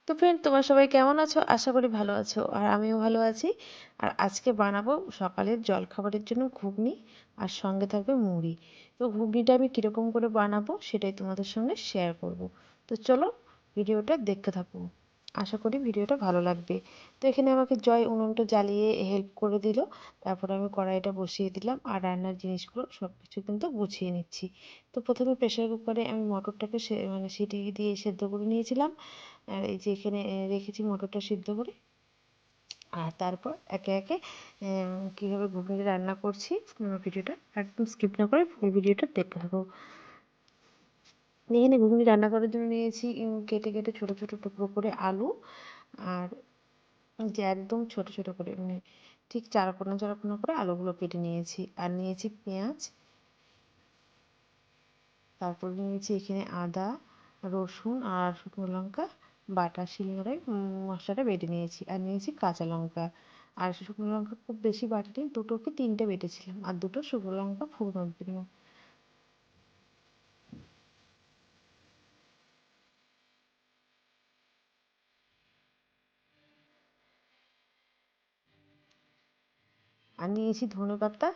তো ফ্রেন্ড, তোমরা সবাই কেমন আছো? আশা করি ভালো আছো। আর আমিও ভালো আছি। আর আজকে বানাবো সকালের জলখাবারের জন্য ঘুগনি, আর সঙ্গে থাকবে মুড়ি। তো ঘুগনিটা আমি কীরকম করে বানাবো সেটাই তোমাদের সঙ্গে শেয়ার করব। তো চলো ভিডিওটা দেখতে থাকো। আশা করি ভিডিওটা ভালো লাগবে। তো এখানে আমাকে জয় উনুনটা জ্বালিয়ে হেল্প করে দিল। তারপরে আমি কড়াইটা বসিয়ে দিলাম, আর রান্নার জিনিসগুলো সব কিছু কিন্তু গুছিয়ে নিচ্ছি। তো প্রথমে প্রেসার কুকারে আমি মটরটাকে সিটি দিয়ে সেদ্ধ করে নিয়েছিলাম। আর এই যে এখানে রেখেছি মটরটা সিদ্ধ করে। আর তারপর একে একে কীভাবে ঘুগনি রান্না করছি ভিডিওটা একদম স্কিপ না করে ফুল ভিডিওটা দেখতে থাকো। এখানে ঘুগনি রান্না করার জন্য নিয়েছি কেটে কেটে ছোটো ছোটো টুকরো করে আলু, আর যে একদম ছোটো ছোটো করে ঠিক চারকোনা চারকোনা করে আলুগুলো কেটে নিয়েছি। আর নিয়েছি পেঁয়াজ, তারপর নিয়েছি এখানে আদা, রসুন আর শুকনো লঙ্কা বাটা, শিলনোড়ায় মশলাটা বেটে নিয়েছি। আর নিয়েছি কাঁচা লঙ্কা। আর শুকনো লঙ্কা খুব বেশি বাটিনি, দুটো কি তিনটে বেটেছিলাম। আর দুটো শুকনো লঙ্কা ফোড়ন দিলাম। আর নিয়েছি ধনেপাতা।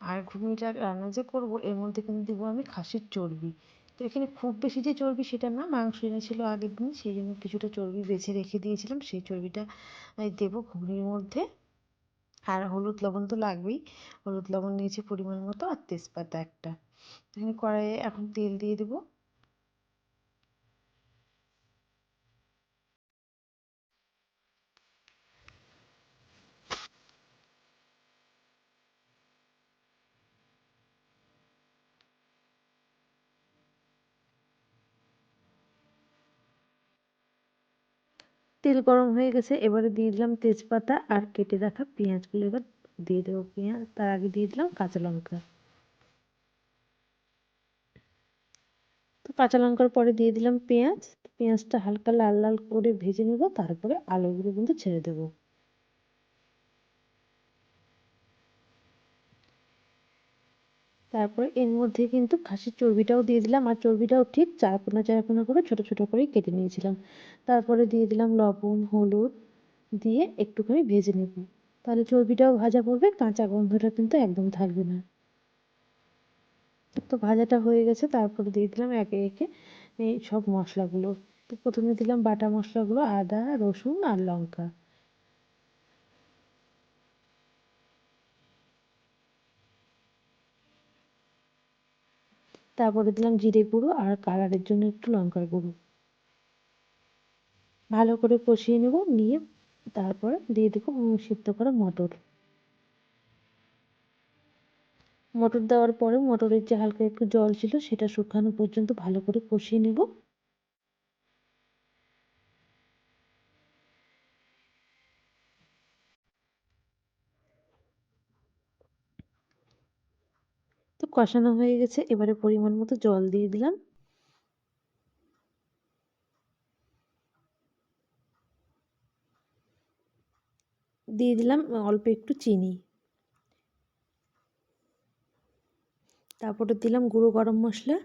আর ঘুগনিটা রান্না যে করবো এর মধ্যে কিন্তু দেবো আমি খাসির চর্বি। তো এখানে খুব বেশি যে চর্বি সেটা না, মাংস এনেছিল আগের দিন, সেই জন্য কিছুটা চর্বি বেছে রেখে দিয়েছিলাম, সেই চর্বিটা দেবো ঘুগনির মধ্যে। আর হলুদ লবণ তো লাগবেই, হলুদ লবণ নিয়েছি পরিমাণ মতো, আর তেজপাতা একটা। এখানে কড়াইয়ে এখন তেল দিয়ে দেবো। তেল গরম হয়ে গেছে, এবারে দিয়ে দিলাম তেজপাতা আর কেটে রাখা পেঁয়াজগুলো। এবার দিয়ে দেবো পেঁয়াজ, তার আগে দিয়ে দিলাম কাঁচা লঙ্কা। তো কাঁচা লঙ্কার পরে দিয়ে দিলাম পেঁয়াজ। পেঁয়াজটা হালকা লাল লাল করে ভেজে নেব, তারপরে আলুগুলো কিন্তু ছেড়ে দেবো। তারপরে এর মধ্যে কিন্তু খাসির চর্বিটাও দিয়ে দিলাম, আর চর্বিটাও ঠিক চারকোনা চারকোনা করে ছোট ছোট করে কেটে নিয়েছিলাম। তারপরে দিয়ে দিলাম লবণ, হলুদ দিয়ে একটুখানি ভেজে নেব। তাহলে চর্বিটাও ভাজা পড়বে, কাঁচা গন্ধটা কিন্তু একদম থাকবে না। তো ভাজাটা হয়ে গেছে, তারপরে দিয়ে দিলাম একে একে এই সব মশলাগুলো। তো প্রথমে দিলাম বাটা মশলাগুলো, আদা, রসুন আর লঙ্কা। তারপরে দিলাম জিরে গুঁড়ো, আর কালারের জন্য একটু লঙ্কার গুঁড়ো। ভালো করে কষিয়ে নেব, নিয়ে তারপরে দিয়ে দেবো সিদ্ধ করা মটর। মটর দেওয়ার পরে মটরের যে হালকা একটু জল ছিল সেটা শুকানো পর্যন্ত ভালো করে কষিয়ে নেব। তো কষানো হয়ে গেছে, এবারে পরিমাণ মতো জল দিয়ে দিলাম। দিয়ে দিলাম অল্প একটু চিনি। তারপরে দিলাম গুঁড়ো গরম মশলা।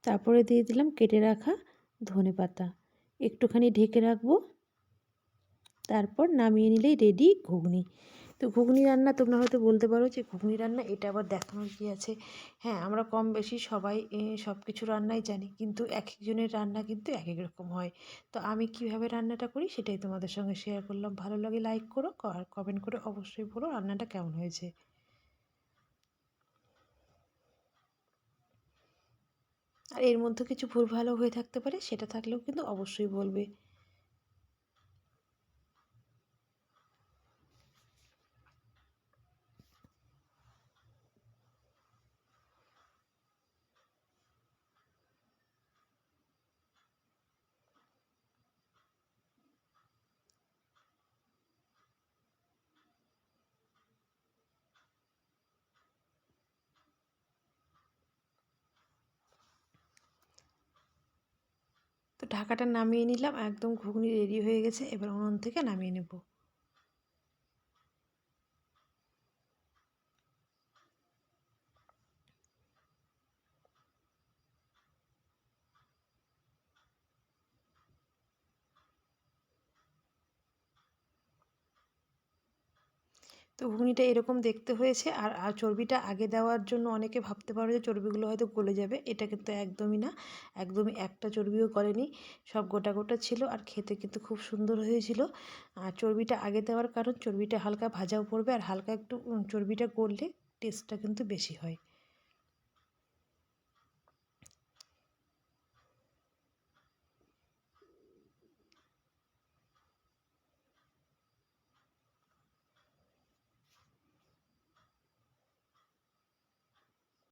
তারপরে দিয়ে দিলাম কেটে রাখা ধনেপাতা। একটুখানি ঢেকে রাখবো, তারপর নামিয়ে নিলেই রেডি ঘুগনি। তো ঘুগনি রান্না তোমরা হয়তো বলতে পারো যে ঘুগনি রান্না এটা আবার দেখানোর কী আছে। হ্যাঁ, আমরা কম বেশি সবাই সব কিছু রান্নাই জানি, কিন্তু এক একজনের রান্না কিন্তু এক এক রকম হয়। তো আমি কিভাবে রান্নাটা করি সেটাই তোমাদের সঙ্গে শেয়ার করলাম। ভালো লাগে লাইক করো, আর কমেন্ট করে অবশ্যই বলো রান্নাটা কেমন হয়েছে। আর এর মধ্যে কিছু ভুলভালও হয়ে থাকতে পারে, সেটা থাকলেও কিন্তু অবশ্যই বলবে। তো ঢাকাটা নামিয়ে নিলাম, একদম ঘুগনি রেডি হয়ে গেছে, এবার উনুন থেকে নামিয়ে নেব। তো ঘুগনিটা এরকম দেখতে হয়েছে। আর চর্বিটা আগে দেওয়ার জন্য অনেকে ভাবতে পারো যে চর্বিগুলো হয়তো গলে যাবে, এটা কিন্তু একদমই না, একদমই একটা চর্বিও গলেনি, সব গোটা গোটা ছিল আর খেতে কিন্তু খুব সুন্দর হয়েছিল। আর চর্বিটা আগে দেওয়ার কারণ চর্বিটা হালকা ভাজাও পড়বে আর হালকা একটু চর্বিটা গললে টেস্টটা কিন্তু বেশি হয়।